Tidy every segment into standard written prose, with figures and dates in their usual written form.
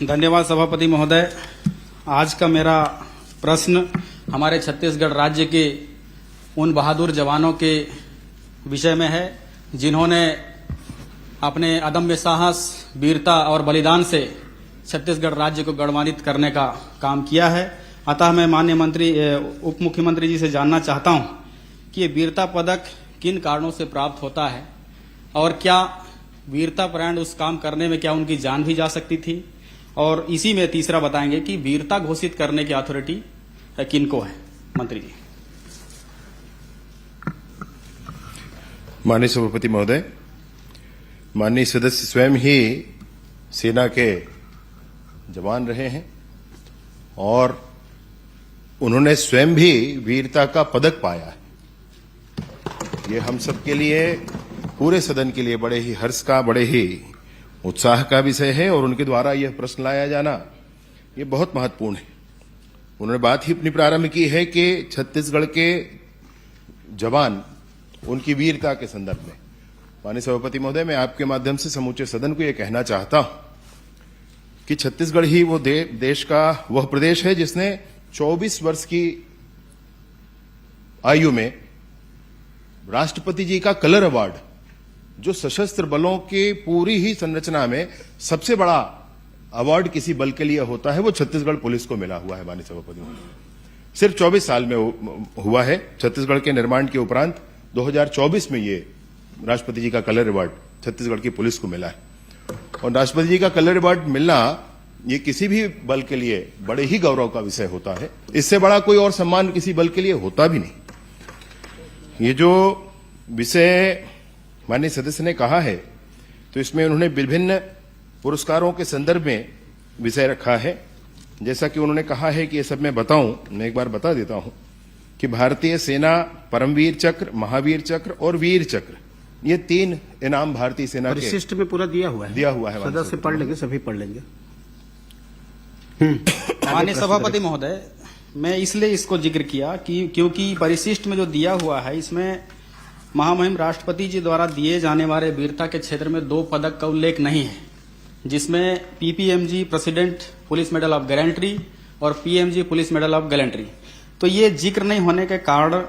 धन्यवाद सभापति महोदय। आज का मेरा प्रश्न हमारे छत्तीसगढ़ राज्य के उन बहादुर जवानों के विषय में है जिन्होंने अपने अदम्य साहस, वीरता और बलिदान से छत्तीसगढ़ राज्य को गौरवान्वित करने का काम किया है। अतः मैं माननीय उप मुख्यमंत्री जी से जानना चाहता हूं कि ये वीरता पदक किन कारणों से प्राप्त होता है और क्या वीरता परायण उस काम करने में क्या उनकी जान भी जा सकती थी, और इसी में तीसरा बताएंगे कि वीरता घोषित करने की अथॉरिटी किनको है। मंत्री जी। माननीय सभापति महोदय, माननीय सदस्य स्वयं ही सेना के जवान रहे हैं और उन्होंने स्वयं भी वीरता का पदक पाया है। ये हम सबके लिए, पूरे सदन के लिए बड़े ही हर्ष का, बड़े ही उत्साह का विषय है और उनके द्वारा यह प्रश्न लाया जाना ये बहुत महत्वपूर्ण है। उन्होंने बात ही अपनी प्रारंभ की है कि छत्तीसगढ़ के जवान, उनकी वीरता के संदर्भ में। माननीय सभापति महोदय, मैं आपके माध्यम से समूचे सदन को यह कहना चाहता हूं कि छत्तीसगढ़ ही वो देश का वह प्रदेश है जिसने 24 वर्ष की आयु में राष्ट्रपति जी का कलर अवार्ड, जो सशस्त्र बलों की पूरी ही संरचना में सबसे बड़ा अवार्ड किसी बल के लिए होता है, वो छत्तीसगढ़ पुलिस को मिला हुआ है। माननीय सभापति महोदय, सिर्फ 24 साल में हुआ है। छत्तीसगढ़ के निर्माण के उपरांत 2024 में ये राष्ट्रपति जी का कलर अवार्ड छत्तीसगढ़ की पुलिस को मिला है। और राष्ट्रपति जी का कलर अवार्ड मिलना ये किसी भी बल के लिए बड़े ही गौरव का विषय होता है। इससे बड़ा कोई और सम्मान किसी बल के लिए होता भी नहीं। ये जो विषय माननीय सदस्य ने कहा है, तो इसमें उन्होंने विभिन्न पुरस्कारों के संदर्भ में विषय रखा है। जैसा कि उन्होंने कहा है कि ये सब मैं बताऊं, मैं एक बार बता देता हूं कि भारतीय सेना परमवीर चक्र, महावीर चक्र और वीर चक्र, ये 3 इनाम भारतीय सेना के परिशिष्ट में पूरा दिया हुआ है। सदस्य पढ़ लेंगे, सभी पढ़ लेंगे। माननीय सभापति महोदय, मैं इसलिए इसको जिक्र किया कि क्योंकि परिशिष्ट में जो दिया हुआ है, इसमें महामहिम राष्ट्रपति जी द्वारा दिए जाने वाले वीरता के क्षेत्र में 2 पदक का उल्लेख नहीं है, जिसमें PPMG president police medal of gallantry और PMG police medal of gallantry. तो ये जिक्र नहीं होने के कारण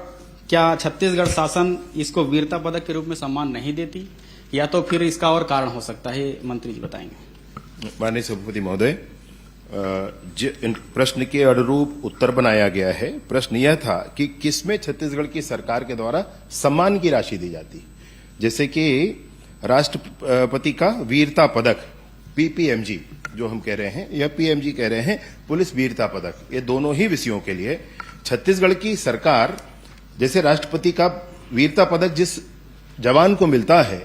क्या छत्तीसगढ़ शासन इसको वीरता पदक के रूप में सम्मान नहीं देती, या तो फिर इसका और कारण हो सकता है? मंत्री जी बताएंगे। माननीय सभापति महोदय, प्रश्न के अनुरूप उत्तर बनाया गया है। प्रश्न यह था कि किसमें छत्तीसगढ़ की सरकार के द्वारा सम्मान की राशि दी जाती, जैसे कि राष्ट्रपति का वीरता पदक पीपीएमजी जो हम कह रहे हैं या पीएमजी कह रहे हैं, पुलिस वीरता पदक, ये दोनों ही विषयों के लिए छत्तीसगढ़ की सरकार, जैसे राष्ट्रपति का वीरता पदक जिस जवान को मिलता है,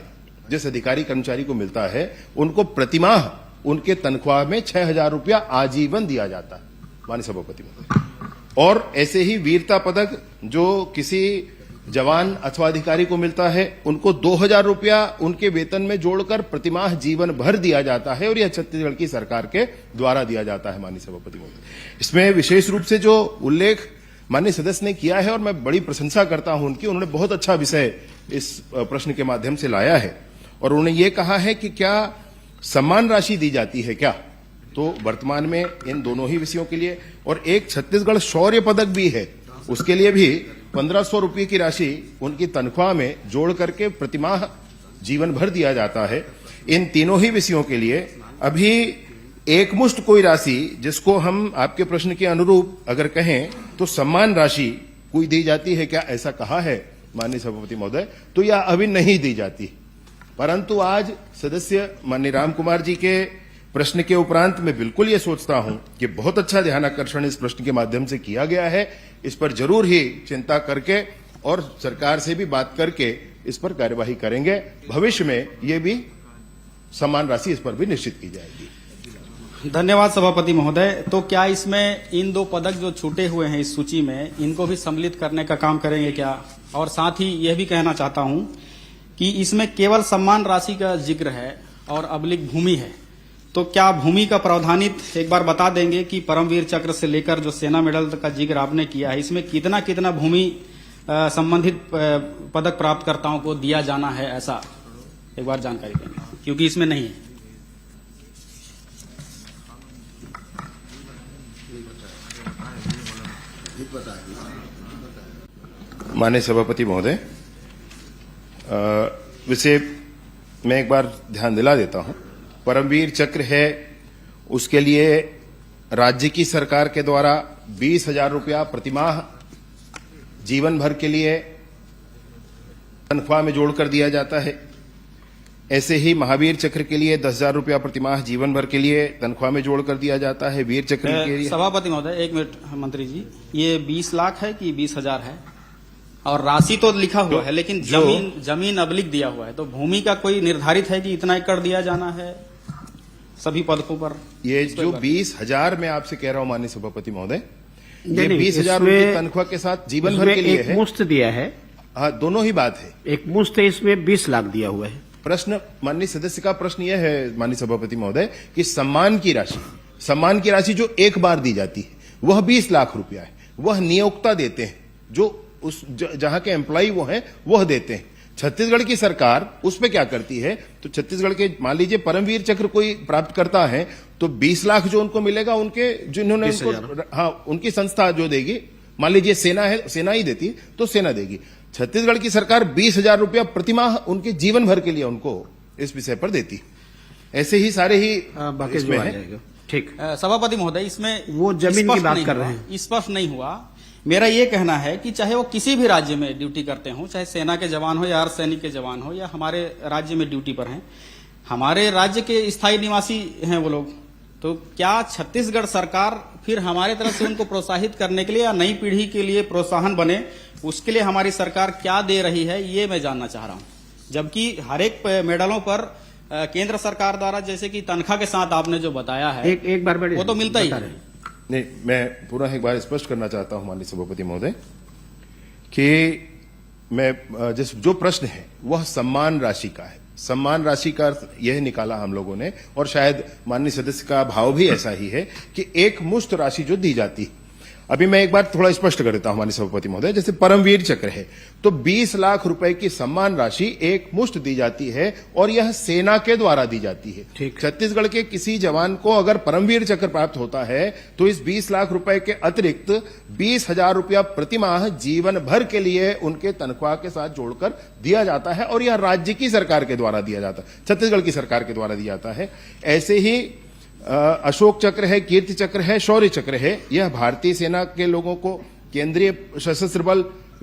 जिस अधिकारी कर्मचारी को मिलता है, उनको प्रतिमाह उनके तनख्वाह में 6,000 रुपया आजीवन दिया जाता है। माननीय सभापति महोदय, और ऐसे ही वीरता पदक जो किसी जवान अथवा अधिकारी को मिलता है, उनको 2,000 रुपया उनके वेतन में जोड़कर प्रतिमाह जीवन भर दिया जाता है, और यह छत्तीसगढ़ की सरकार के द्वारा दिया जाता है। माननीय सभापति महोदय, इसमें विशेष रूप से जो उल्लेख माननीय सदस्य ने किया है, और मैं बड़ी प्रशंसा करता हूं उनकी, उन्होंने बहुत अच्छा विषय इस प्रश्न के माध्यम से लाया है। और उन्होंने ये कहा है कि क्या सम्मान राशि दी जाती है क्या, तो वर्तमान में इन दोनों ही विषयों के लिए, और एक छत्तीसगढ़ शौर्य पदक भी है, उसके लिए भी 1,500 रुपये की राशि उनकी तनख्वाह में जोड़ करके प्रतिमाह जीवन भर दिया जाता है। इन तीनों ही विषयों के लिए अभी एकमुष्ट कोई राशि, जिसको हम आपके प्रश्न के अनुरूप अगर कहें तो सम्मान राशि कोई दी जाती है क्या, ऐसा कहा है माननीय सभापति महोदय, तो यह अभी नहीं दी जाती। परंतु आज सदस्य माननीय राम कुमार जी के प्रश्न के उपरांत मैं बिल्कुल ये सोचता हूं कि बहुत अच्छा ध्यानाकर्षण इस प्रश्न के माध्यम से किया गया है। इस पर जरूर ही चिंता करके और सरकार से भी बात करके इस पर कार्यवाही करेंगे। भविष्य में ये भी सम्मान राशि इस पर भी निश्चित की जाएगी। धन्यवाद सभापति महोदय। तो क्या इसमें इन 2 पदक जो छूटे हुए हैं इस सूची में, इनको भी सम्मिलित करने का काम करेंगे क्या? और साथ ही यह भी कहना चाहता हूं कि इसमें केवल सम्मान राशि का जिक्र है और अबलिक भूमि है, तो क्या भूमि का प्रावधानित एक बार बता देंगे कि परमवीर चक्र से लेकर जो सेना मेडल का जिक्र आपने किया है, इसमें कितना कितना भूमि संबंधित पदक प्राप्तकर्ताओं को दिया जाना है, ऐसा एक बार जानकारी देंगे, क्योंकि इसमें नहीं है। माननीय सभापति महोदय, विषय मैं एक बार ध्यान दिला देता हूं। परमवीर चक्र है, उसके लिए राज्य की सरकार के द्वारा 20,000 रुपया प्रतिमाह जीवन भर के लिए तनख्वाह में जोड़कर दिया जाता है। ऐसे ही महावीर चक्र के लिए 10,000 रुपया प्रतिमाह जीवन भर के लिए तनख्वाह में जोड़कर दिया जाता है। वीर चक्र के लिए सभापति महोदय, एक मिनट मंत्री जी, ये 20 लाख है कि 20,000 है? और राशि तो लिखा हुआ है, लेकिन जमीन अबलिक दिया हुआ है, तो भूमि का कोई निर्धारित है कि इतना एकड़ दिया जाना है सभी पदकों पर? ये जो 20,000 मैं आपसे कह रहा हूं माननीय सभापति महोदय, ये 20,000 रुपये तनख्वाह के साथ जीवन भर के लिए है। मुश्त दिया है। हाँ, दोनों ही बात है। एक मुश्त है, इसमें 20 लाख दिया हुआ है। प्रश्न माननीय सदस्य का प्रश्न यह है माननीय सभापति महोदय कि सम्मान की राशि जो एक बार दी जाती है वह 20 लाख रुपया है। वह नियोक्ता देते हैं, जो उस जहां के एम्प्लॉय वो हैं वह देते हैं। छत्तीसगढ़ की सरकार उस पे क्या करती है, तो छत्तीसगढ़ के मान लीजिए परमवीर चक्र कोई प्राप्त करता है तो 20 लाख जो उनको मिलेगा, उनके जिन्होंने उनको, हाँ, उनकी संस्था जो देगी, मान लीजिए सेना है, सेना ही देती है तो सेना देगी। छत्तीसगढ़ की सरकार 20,000 रुपया प्रतिमाह उनके जीवन भर के लिए उनको इस विषय पर देती। ऐसे ही सारे ही इसमें है। ठीक। सभापति महोदय, इसमें वो जमीन की बात कर रहे हैं, स्पष्ट नहीं हुआ। मेरा ये कहना है कि चाहे वो किसी भी राज्य में ड्यूटी करते हो, चाहे सेना के जवान हो या अर्धसैनिक के जवान हो, या हमारे राज्य में ड्यूटी पर हैं, हमारे राज्य के स्थायी निवासी हैं वो लोग, तो क्या छत्तीसगढ़ सरकार फिर हमारे तरफ से उनको प्रोत्साहित करने के लिए या नई पीढ़ी के लिए प्रोत्साहन बने, उसके लिए हमारी सरकार क्या दे रही है, ये मैं जानना चाह रहा हूं। जबकि हर एक मेडलों पर केंद्र सरकार द्वारा, जैसे कि तनख्वाह के साथ आपने जो बताया है, एक बार वो तो मिलता ही है। नहीं, मैं पूरा एक बार स्पष्ट करना चाहता हूं माननीय सभापति महोदय कि मैं जो प्रश्न है वह सम्मान राशि का है। सम्मान राशि का अर्थ यह निकाला हम लोगों ने, और शायद माननीय सदस्य का भाव भी ऐसा ही है कि एक मुश्त राशि जो दी जाती है। अभी मैं एक बार थोड़ा स्पष्ट कर देता हूं माननीय सभापति महोदय, जैसे परमवीर चक्र है तो 20 लाख रुपए की सम्मान राशि एक मुश्त दी जाती है, और यह सेना के द्वारा दी जाती है। छत्तीसगढ़ के किसी जवान को अगर परमवीर चक्र प्राप्त होता है तो इस 20 लाख रुपए के अतिरिक्त 20,000 रुपया प्रतिमाह जीवन भर के लिए उनके तनख्वाह के साथ जोड़कर दिया जाता है, और यह राज्य की सरकार के द्वारा दिया जाता है, छत्तीसगढ़ की सरकार के द्वारा दिया जाता है। ऐसे ही अशोक चक्र है, कीर्ति चक्र है, शौर्य चक्र है, यह भारतीय सेना के लोगों को, केंद्रीय सशस्त्र बल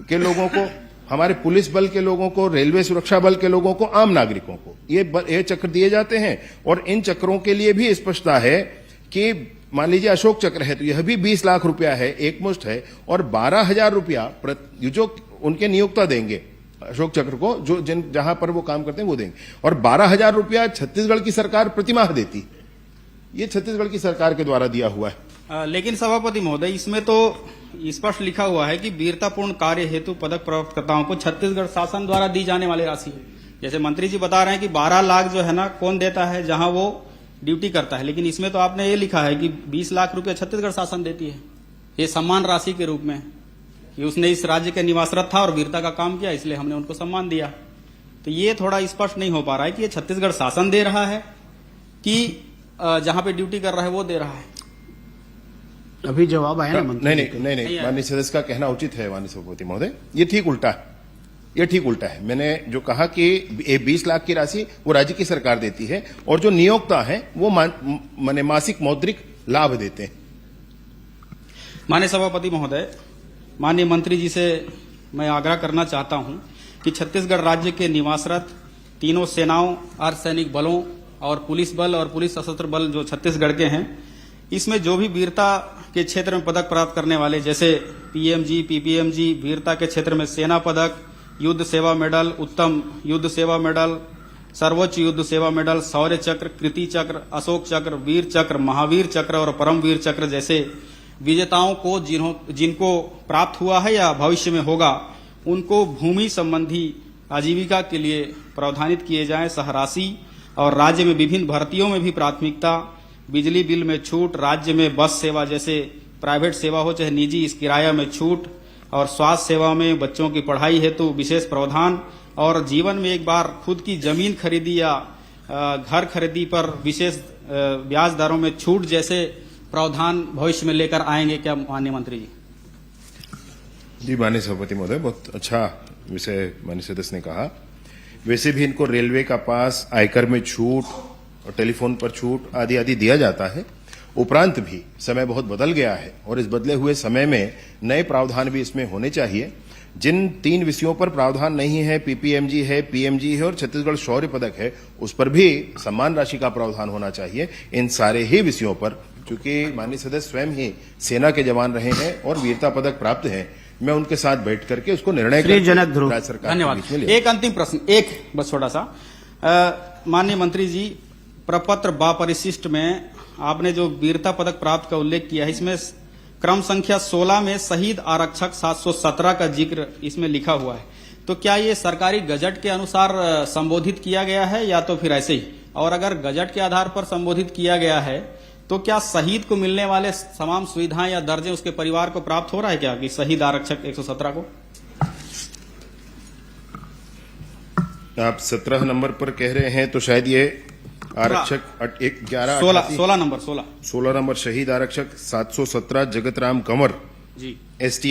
के लोगों को, हमारे पुलिस बल के लोगों को, रेलवे सुरक्षा बल के लोगों को, आम नागरिकों को ये चक्र दिए जाते हैं। और इन चक्रों के लिए भी स्पष्टता है कि मान लीजिए अशोक चक्र है तो यह भी 20 लाख रुपया है, एक मुश्त है, और 12,000 रुपया जो उनके नियोक्ता देंगे अशोक चक्र को, जो जहां पर वो काम करते हैं वो देंगे, और 12,000 रुपया छत्तीसगढ़ की सरकार प्रतिमाह देती। ये छत्तीसगढ़ की सरकार के द्वारा दिया हुआ है। लेकिन सभापति महोदय, इसमें तो स्पष्ट लिखा हुआ है कि वीरतापूर्ण कार्य हेतु पदक प्राप्तकर्ताओं को छत्तीसगढ़ शासन द्वारा दी जाने वाली राशि है। जैसे मंत्री जी बता रहे हैं कि 12 लाख जो है ना, कौन देता है, जहां वो ड्यूटी करता है, लेकिन इसमें तो आपने ये लिखा है कि 20 लाख रुपया छत्तीसगढ़ शासन देती है, ये सम्मान राशि के रूप में, कि उसने इस राज्य के निवासरत था और वीरता का काम किया, इसलिए हमने उनको सम्मान दिया। तो ये थोड़ा स्पष्ट नहीं हो पा रहा है कि ये छत्तीसगढ़ शासन दे रहा है कि जहां पे ड्यूटी कर रहा है वो दे रहा है। अभी जवाब आया ना मंत्री? नहीं, माननीय सदस्य का कहना उचित है माननीय सभापति महोदय, ये ठीक उल्टा है, ये ठीक उल्टा है। मैंने जो कहा कि 20 लाख की राशि वो राज्य की सरकार देती है, और जो नियोक्ता है वो माने मासिक मौद्रिक लाभ देते हैं। माननीय सभापति महोदय, माननीय मंत्री जी से मैं आग्रह करना चाहता हूं कि छत्तीसगढ़ राज्य के निवासरत तीनों सेनाओं, अर्धसैनिक बलों और पुलिस बल और पुलिस सशस्त्र बल जो छत्तीसगढ़ के हैं, इसमें जो भी वीरता के क्षेत्र में पदक प्राप्त करने वाले, जैसे पीएमजी, पीपीएमजी, वीरता के क्षेत्र में सेना पदक, युद्ध सेवा मेडल, उत्तम युद्ध सेवा मेडल, सर्वोच्च युद्ध सेवा मेडल, शौर्य चक्र, कृति चक्र, अशोक चक्र, वीर चक्र, महावीर चक्र और परमवीर चक्र जैसे विजेताओं को जिनको प्राप्त हुआ है या भविष्य में होगा, उनको भूमि संबंधी आजीविका के लिए प्रावधानित किए जाएं सहराशि, और राज्य में विभिन्न भर्तियों में भी प्राथमिकता, बिजली बिल में छूट, राज्य में बस सेवा जैसे प्राइवेट सेवा हो चाहे निजी, इस किराया में छूट, और स्वास्थ्य सेवा में बच्चों की पढ़ाई हेतु विशेष प्रावधान, और जीवन में एक बार खुद की जमीन खरीदी या घर खरीदी पर विशेष ब्याज दरों में छूट जैसे प्रावधान भविष्य में लेकर आएंगे क्या माननीय मंत्री जी? जी माननीय सभापति महोदय, बहुत अच्छा विषय माननीय सदस्य ने कहा। वैसे भी इनको रेलवे का पास, आयकर में छूट और टेलीफोन पर छूट आदि आदि दिया जाता है। उपरांत भी समय बहुत बदल गया है और इस बदले हुए समय में नए प्रावधान भी इसमें होने चाहिए। जिन 3 विषयों पर प्रावधान नहीं है, पीपीएमजी है, पीएमजी है और छत्तीसगढ़ शौर्य पदक है, उस पर भी सम्मान राशि का प्रावधान होना चाहिए। इन सारे ही विषयों पर, चूंकि माननीय सदस्य स्वयं ही सेना के जवान रहे हैं और वीरता पदक प्राप्त हैं, मैं उनके साथ बैठ करके उसको निर्णय जनक ध्रुव, राज्य सरकार के धन्यवाद। बीच में ले। एक अंतिम प्रश्न, एक बस छोटा सा। माननीय मंत्री जी, प्रपत्र बा परिशिष्ट में आपने जो वीरता पदक प्राप्त का उल्लेख किया है, इसमें क्रम संख्या 16 में शहीद आरक्षक 717 का जिक्र इसमें लिखा हुआ है। तो क्या ये सरकारी गजट के अनुसार संबोधित किया गया है या तो फिर ऐसे ही? और अगर गजट के आधार पर संबोधित किया गया है तो क्या शहीद को मिलने वाले तमाम सुविधाएं या दर्जे उसके परिवार को प्राप्त हो रहा है क्या, कि शहीद आरक्षक 117 को? आप 17 नंबर पर कह रहे हैं तो शायद ये आरक्षक 16 नंबर 16 नंबर शहीद आरक्षक 717 जगत राम कंवर जी एसटीएफ